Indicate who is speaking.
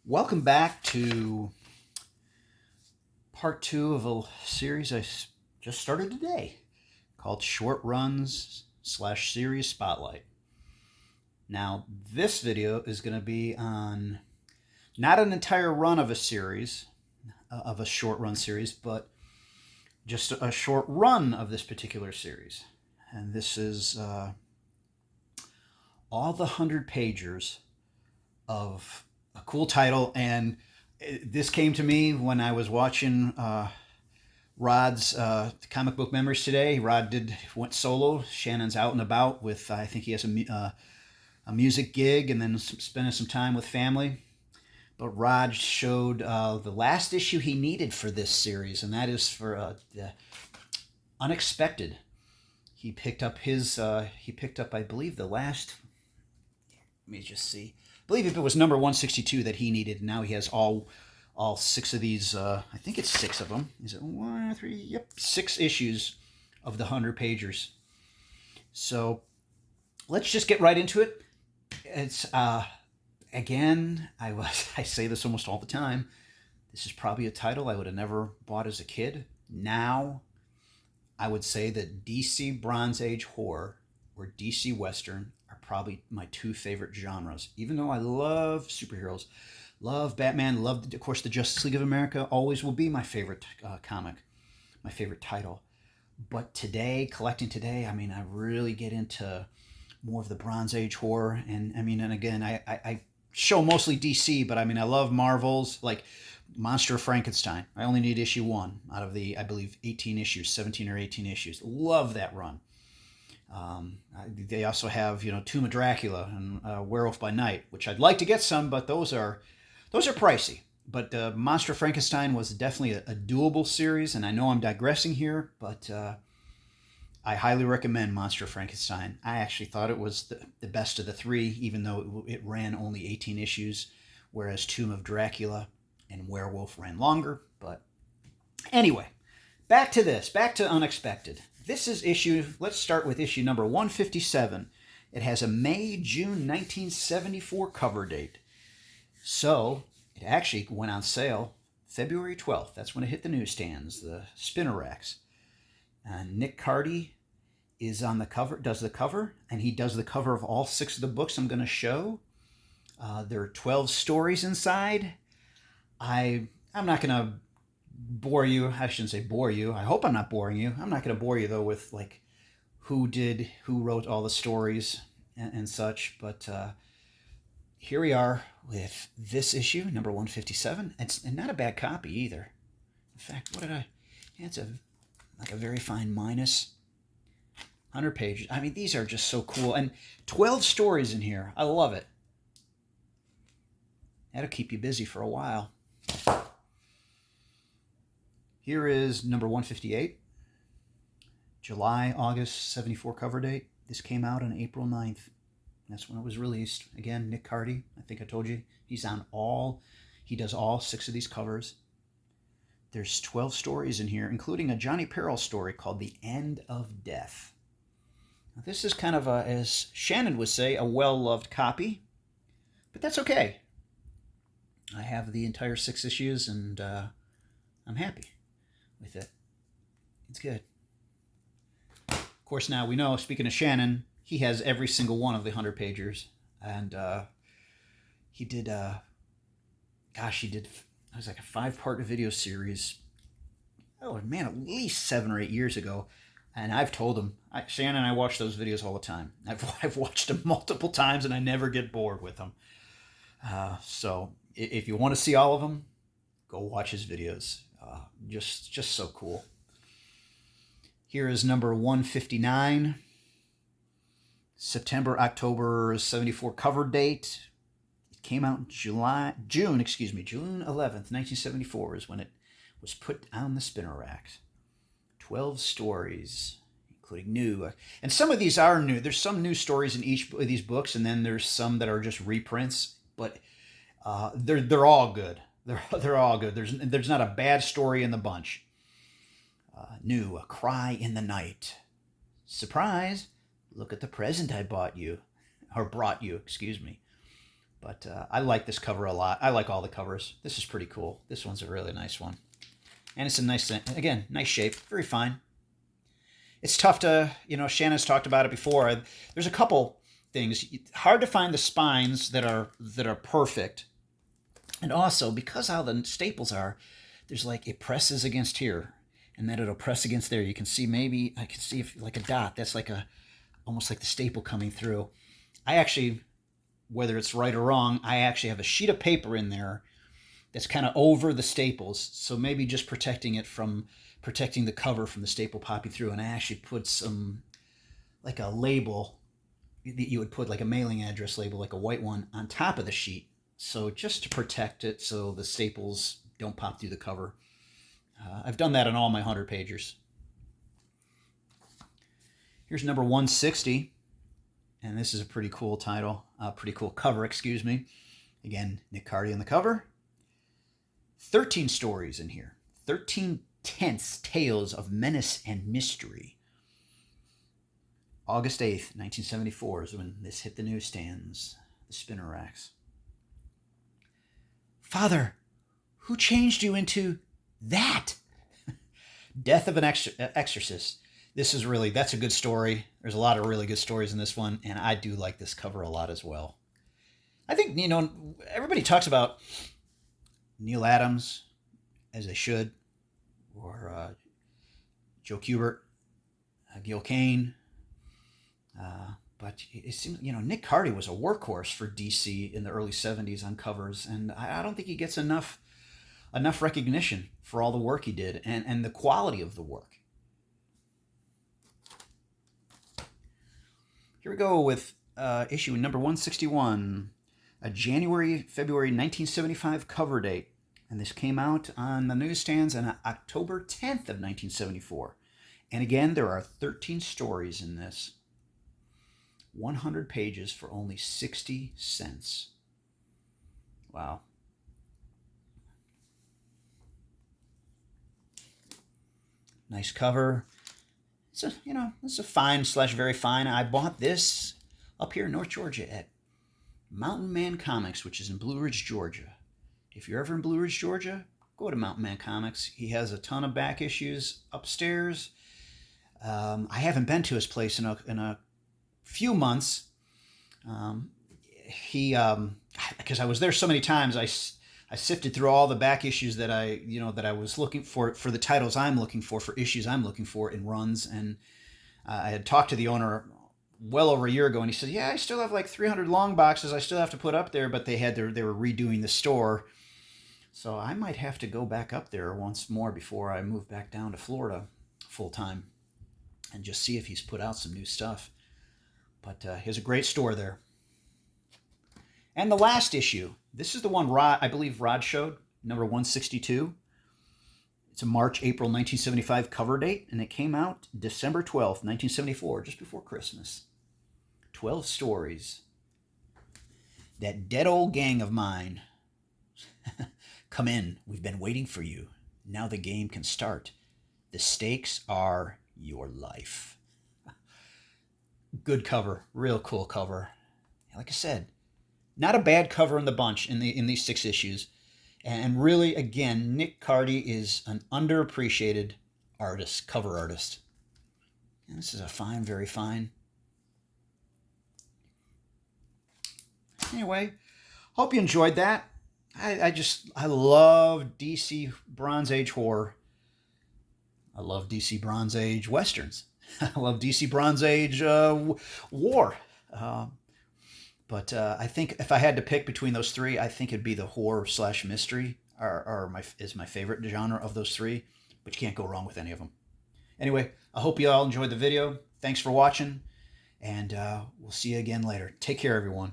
Speaker 1: Welcome back to part two of a series I just started today called Short Runs / Series Spotlight. Now, this video is going to be on not an entire run of a series, of a short run series, but just a short run of this particular series. And this is all the 100-pagers of a cool title. And this came to me when I was watching Rod's comic book memories today. Rod went solo. Shannon's out and about with, I think he has a music gig and then spending some time with family. But Rod showed the last issue he needed for this series, and that is for the Unexpected. He picked up I believe, the last, let me just see, I believe if it was number 162 that he needed. Now he has all six of these, I think it's six of them. Is it one, three? Yep, 6 issues of the 100-pagers. So let's just get right into it. It's, again, I say this almost all the time. This is probably a title I would have never bought as a kid. Now, I would say that DC Bronze Age horror or DC Western are probably my 2 favorite genres. Even though I love superheroes, love Batman, love, of course, the Justice League of America, always will be my favorite comic, my favorite title. But today, collecting today, I really get into more of the Bronze Age horror. And again, I show mostly DC, but I love Marvel's, like Monster of Frankenstein. I only need issue 1 out of the, I believe, 18 issues, 17 or 18 issues. Love that run. They also have, Tomb of Dracula and Werewolf by Night, which I'd like to get some, but those are pricey. But Monster of Frankenstein was definitely a doable series, and I know I'm digressing here, but I highly recommend Monster of Frankenstein. I actually thought it was the best of the 3, even though it ran only 18 issues, whereas Tomb of Dracula and Werewolf ran longer. But anyway, back to Unexpected. This is let's start with issue number 157. It has a May-June 1974 cover date. So it actually went on sale February 12th. That's when it hit the newsstands, the spinner racks. Nick Cardy is on the cover, does the cover, and he does the cover of all 6 of the books I'm going to show. There are 12 stories inside. I'm not going to bore you. I shouldn't say bore you. I hope I'm not boring you. I'm not going to bore you, though, with like who wrote all the stories and such. But here we are with this issue, number 157. It's not a bad copy either. In fact, it's a very fine minus. 100 pages. These are just so cool. And 12 stories in here. I love it. That'll keep you busy for a while. Here is number 158. July, August 74 cover date. This came out on April 9th. That's when it was released. Again, Nick Cardy. I think I told you. He does all 6 of these covers. There's 12 stories in here, including a Johnny Peril story called The End of Death. Now, this is kind of as Shannon would say, a well-loved copy, but that's okay. I have the entire 6 issues, and I'm happy with it. It's good. Of course, now we know, speaking of Shannon, he has every single one of the 100-pagers, and he did, it was like a 5-part video series, at least 7 or 8 years ago. And I've told him, Shannon and I watch those videos all the time. I've watched them multiple times, and I never get bored with them. So if you want to see all of them, go watch his videos. Just so cool. Here is number 159. September, October 74 cover date. It came out in June 11th, 1974 is when it was put on the spinner racks. 12 stories, including new. And some of these are new. There's some new stories in each of these books, and then there's some that are just reprints. But they're all good. They're all good. There's not a bad story in the bunch. New, A Cry in the Night. Surprise! Look at the present I brought you, excuse me. But I like this cover a lot. I like all the covers. This is pretty cool. This one's a really nice one. And it's a nice, again, nice shape. Very fine. It's tough to, Shannon's talked about it before. There's a couple things. Hard to find the spines that are perfect. And also, because how the staples are, there's like, it presses against here. And then it'll press against there. You can see, maybe, I can see if like a dot. That's like almost like the staple coming through. I actually, whether it's right or wrong, I actually have a sheet of paper in there that's kind of over the staples. So maybe just protecting the cover from the staple popping through. And I actually put some, like a label that you would put, like a mailing address label, like a white one, on top of the sheet. So just to protect it so the staples don't pop through the cover. I've done that on all my 100-pagers. Here's number 160. And this is a pretty cool title, pretty cool cover, excuse me. Again, Nick Cardy on the cover. 13 stories in here. 13 tense tales of menace and mystery. August 8th, 1974 is when this hit the newsstands, the spinner racks. Father, who changed you into that? Death of an Exorcist. That's a good story. There's a lot of really good stories in this one, and I do like this cover a lot as well. I think, everybody talks about Neal Adams, as they should, or Joe Kubert, Gil Kane. But it seems, Nick Cardy was a workhorse for DC in the early 70s on covers, and I don't think he gets enough recognition for all the work he did and the quality of the work. Here we go with issue number 161, a January-February 1975 cover date. And this came out on the newsstands on October 10th of 1974. And again, there are 13 stories in this. 100 pages for only 60 cents. Wow. Nice cover. It's a fine/very fine. I bought this up here in North Georgia at Mountain Man Comics, which is in Blue Ridge, Georgia. If you're ever in Blue Ridge, Georgia, go to Mountain Man Comics. He has a ton of back issues upstairs. I haven't been to his place in a few months. Because I was there so many times, I sifted through all the back issues that I was looking for the titles I'm looking for issues I'm looking for in runs. And I had talked to the owner well over a year ago, and he said, yeah, I still have like 300 long boxes I still have to put up there, but they were redoing the store. So I might have to go back up there once more before I move back down to Florida full time and just see if he's put out some new stuff. But he has a great store there. And the last issue, this is the one I believe Rod showed, number 162. It's a March-April 1975 cover date, and it came out December 12th, 1974, just before Christmas. 12 stories. That dead old gang of mine. Come in, we've been waiting for you. Now the game can start. The stakes are your life. Good cover, real cool cover. Like I said, not a bad cover in the bunch in these 6 issues. And really, again, Nick Cardy is an underappreciated artist, cover artist. And this is a fine, very fine. Anyway, hope you enjoyed that. I love DC Bronze Age horror. I love DC Bronze Age westerns. I love DC Bronze Age war. But I think if I had to pick between those 3, I think it'd be the horror/mystery is my favorite genre of those 3. But you can't go wrong with any of them. Anyway, I hope you all enjoyed the video. Thanks for watching, and we'll see you again later. Take care, everyone.